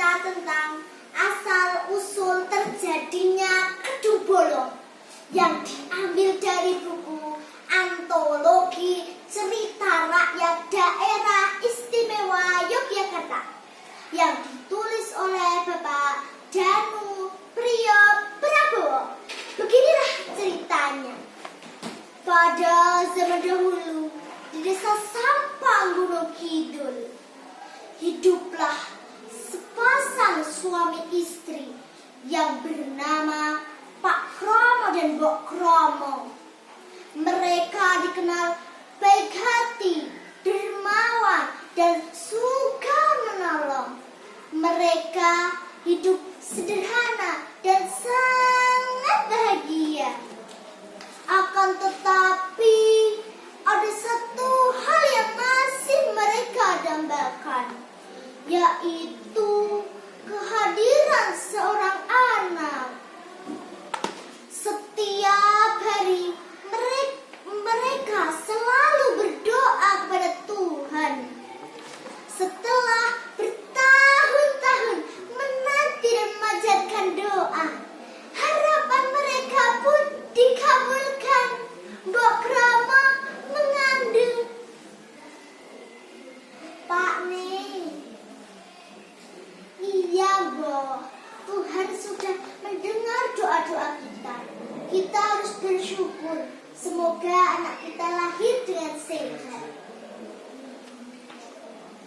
bercerita tentang asal-usul terjadinya kedung bolong yang diambil dari buku antologi cerita rakyat daerah istimewa Yogyakarta yang ditulis oleh Bapak Danu Priyo Prabowo. Beginilah ceritanya. Pada zaman dahulu di desa Sampang Gunung Kidul hiduplah sepasang suami istri yang bernama Pak Kromo dan Mbok Kromo. Mereka dikenal baik hati, dermawan, dan suka menolong. Mereka hidup sederhana dan sangat bahagia. Akan tetapi ada satu hal yang masih mereka dambakan, yaitu kehadiran seorang anak. Setiap hari mereka selalu berdoa kepada Tuhan. Setelah bertahun-tahun menanti dan memanjatkan doa, harapan mereka pun dikabulkan. Mbok Kromo mengandung. Pak nih, iya Mbok, Tuhan sudah mendengar doa-doa kita. Kita harus bersyukur. Semoga anak kita lahir dengan sehat.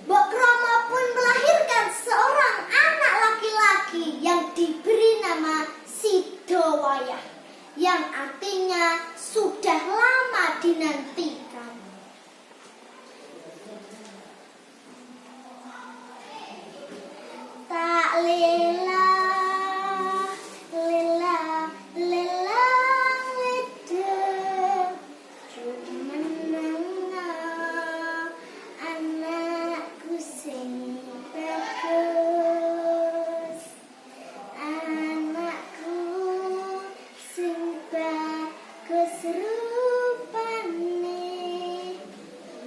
Mbok Kromo pun melahirkan seorang anak laki-laki yang diberi nama Sidowayah, yang artinya sudah lama dinantikan. Tak lelah, lelah, lelah, ledah, cuma menengah anakku sing bagus, anakku sing bagus rupane,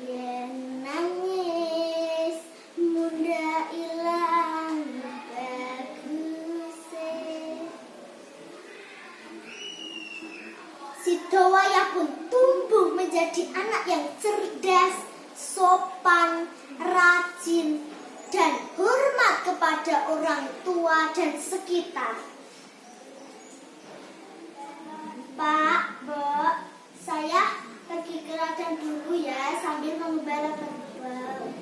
yen nangis muda ilang baguse. Sidowayah pun tumbuh menjadi anak yang cerdas, sopan, rajin, dan hormat kepada orang tua dan sekitar. Pak, Mbok, saya pergi ke ladang dulu ya sambil mengembala kerbau.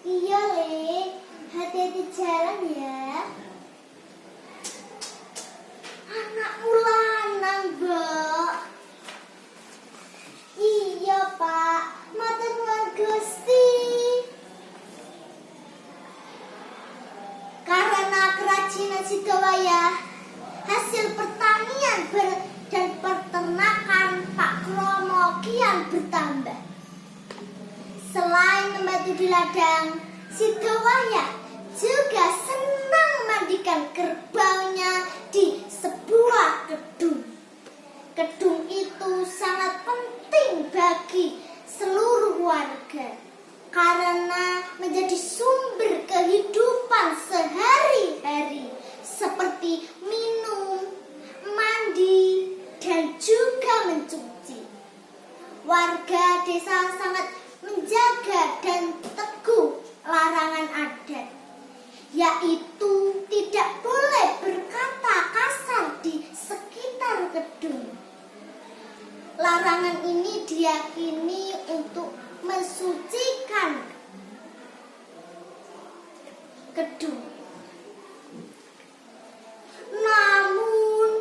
Iya, Le. Hati-hati jalan ya. Anakmu lanang, Mbok. Iya, Pak. Matur nuwun Gusti. Karena kerajinan Sidowayah, hasil pertanian dan peternakan Pak Kromo kian bertambah. Selain membantu di ladang, Sidowayah juga senang mandikan kerbaunya di sebuah kedung. Kedung itu sangat penting bagi seluruh warga karena menjadi sumber kehidupan sehari-hari seperti minum, mandi, dan juga mencuci. Warga desa sangat menjaga dan teguh larangan adat, yaitu tidak boleh berkata kasar di sekitar gedung. Larangan ini diyakini untuk mensucikan gedung. Namun,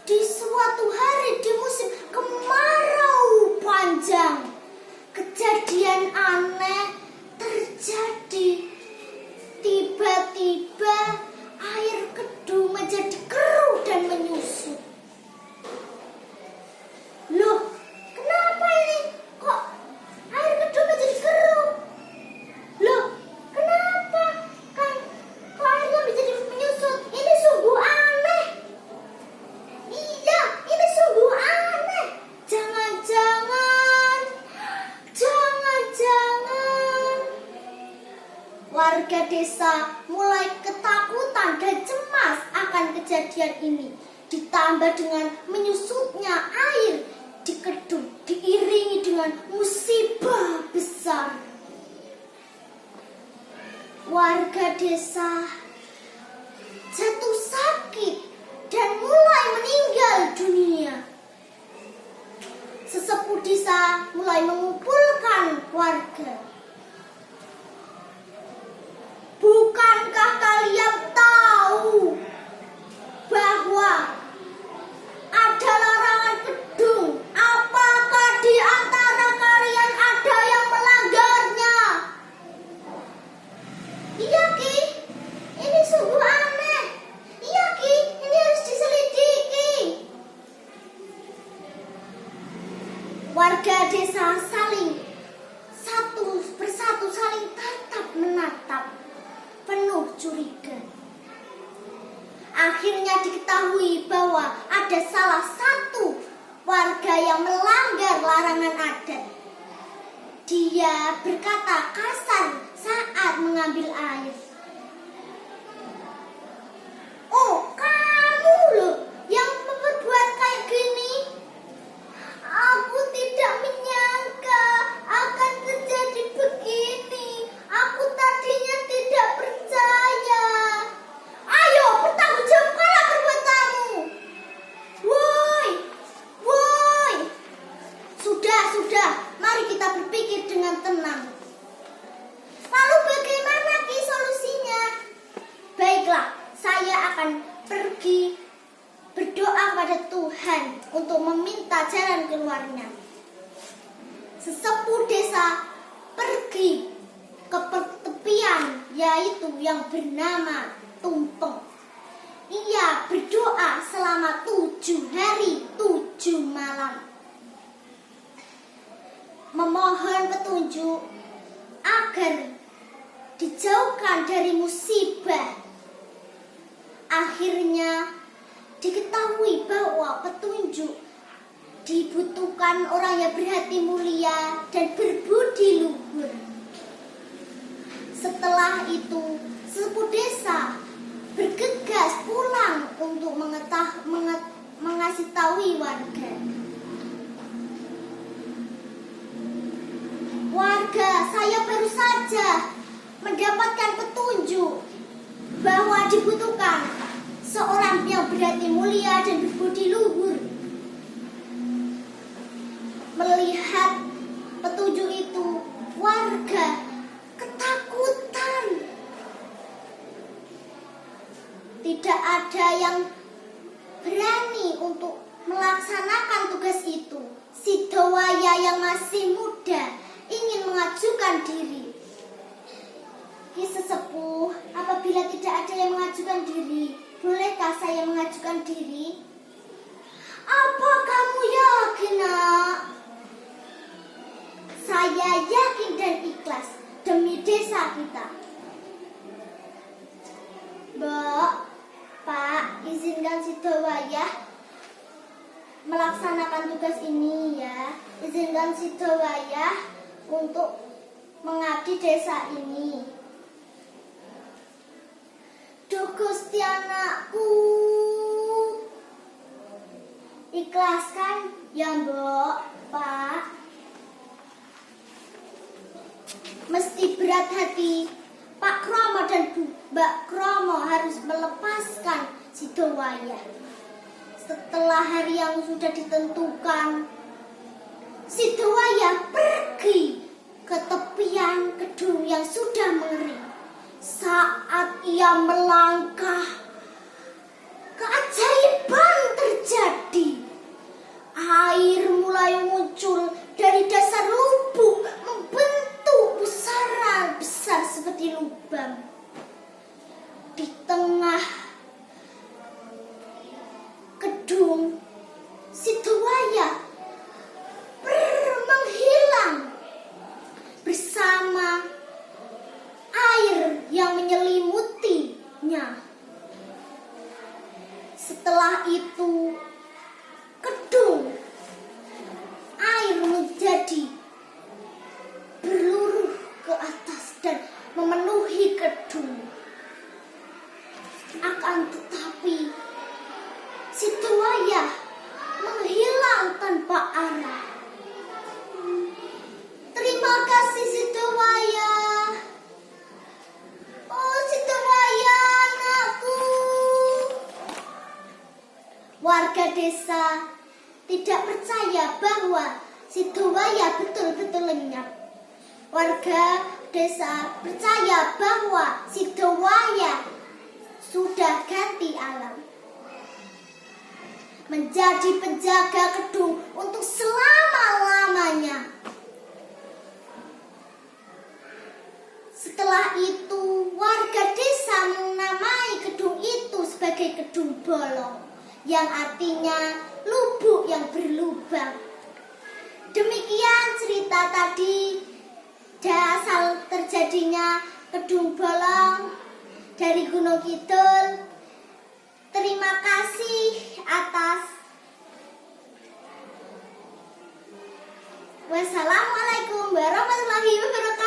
di suatu hari di musim kemarau panjang, kejadian aneh terjadi. Tiba-tiba air kedung menjadi keruh dan menyusut. Loh, kenapa ini? Kok air kedung menjadi keruh? Loh, kenapa? Kan Warga desa mulai ketakutan dan cemas akan kejadian ini. Ditambah dengan menyusutnya air di kedung, diiringi dengan musibah besar. Warga desa jatuh sakit dan mulai meninggal dunia. Sesepuh desa mulai mengumpulkan warga. Bukankah kalian tahu bahwa ada larangan kedung? Apakah di antara kalian ada yang melanggarnya? Iya Ki, ini sungguh aneh. Iya Ki, ini harus diselidiki. Warga desa saling satu persatu saling tatap menatap, penuh curiga. Akhirnya diketahui bahwa ada salah satu warga yang melanggar larangan adat. Dia berkata kasar saat mengambil air. "Oh, kamu loh yang berbuat kayak gini. Aku tidak menyangka akan terjadi begini. Aku tadinya tidak percaya. Ayo, bertanggungjawabkanlah perbuatanmu. Woi. Sudah. Mari kita berpikir dengan tenang. Lalu bagaimana Ki solusinya? Baiklah, saya akan pergi berdoa pada Tuhan untuk meminta jalan keluarnya." Sesepuh desa pergi ke pertepian, yaitu yang bernama Tumpeng. Ia berdoa selama 7 hari 7 malam, memohon petunjuk agar dijauhkan dari musibah. Akhirnya diketahui bahwa petunjuk dibutuhkan orang yang berhati mulia dan berbudi luhur. Setelah itu, sesepuh desa bergegas pulang untuk mengasih tahu warga. "Warga, saya baru saja mendapatkan petunjuk bahwa dibutuhkan seorang yang berhati mulia dan berbudi luhur." Melihat petunjuk itu, warga ketakutan. Tidak ada yang berani untuk melaksanakan tugas itu. Sidowaya yang masih muda ingin mengajukan diri. "Ki sesepuh, apabila tidak ada yang mengajukan diri, bolehkah saya mengajukan diri?" "Apa kamu yakin, Nak?" "Saya yakin dan ikhlas demi desa kita." "Mbak, Pak, izinkan Sidowaya melaksanakan tugas ini ya. Izinkan Sidowaya untuk mengabdi desa ini." "Duh Gusti anakku, ikhlaskan ya Mbok, Pak." Meski berat hati, Pak Kromo dan Mbak Kromo harus melepaskan Sidowaya. Setelah hari yang sudah ditentukan, Sidowaya pergi ke tepian gedung yang sudah mengering. Saat ia melangkah, keajaiban terjadi. Air mulai muncul dari dasar lubuk, membentuk pusaran besar seperti lubang. Di tengah gedung, Sidowaya menghilang bersama air yang menyelimutinya. Setelah itu, gedung air menjadi berluruh ke atas dan memenuhi kedung. Akan tetapi Sidowaya menghilang tanpa arah. Terima kasih Sidowaya. Oh Sidowaya anakku. Warga desa tidak percaya bahwa Sidowaya betul-betul lenyap. Warga desa percaya bahwa Sidowaya sudah ganti alam, menjadi penjaga kedung untuk selama-lamanya. Setelah itu, warga desa menamai kedung itu sebagai kedung bolong, yang artinya lubuk yang berlubang. Demikian cerita tadi, asal terjadinya kedung bolong dari Gunung Kidul. Terima kasih atas. Wassalamualaikum warahmatullahi wabarakatuh.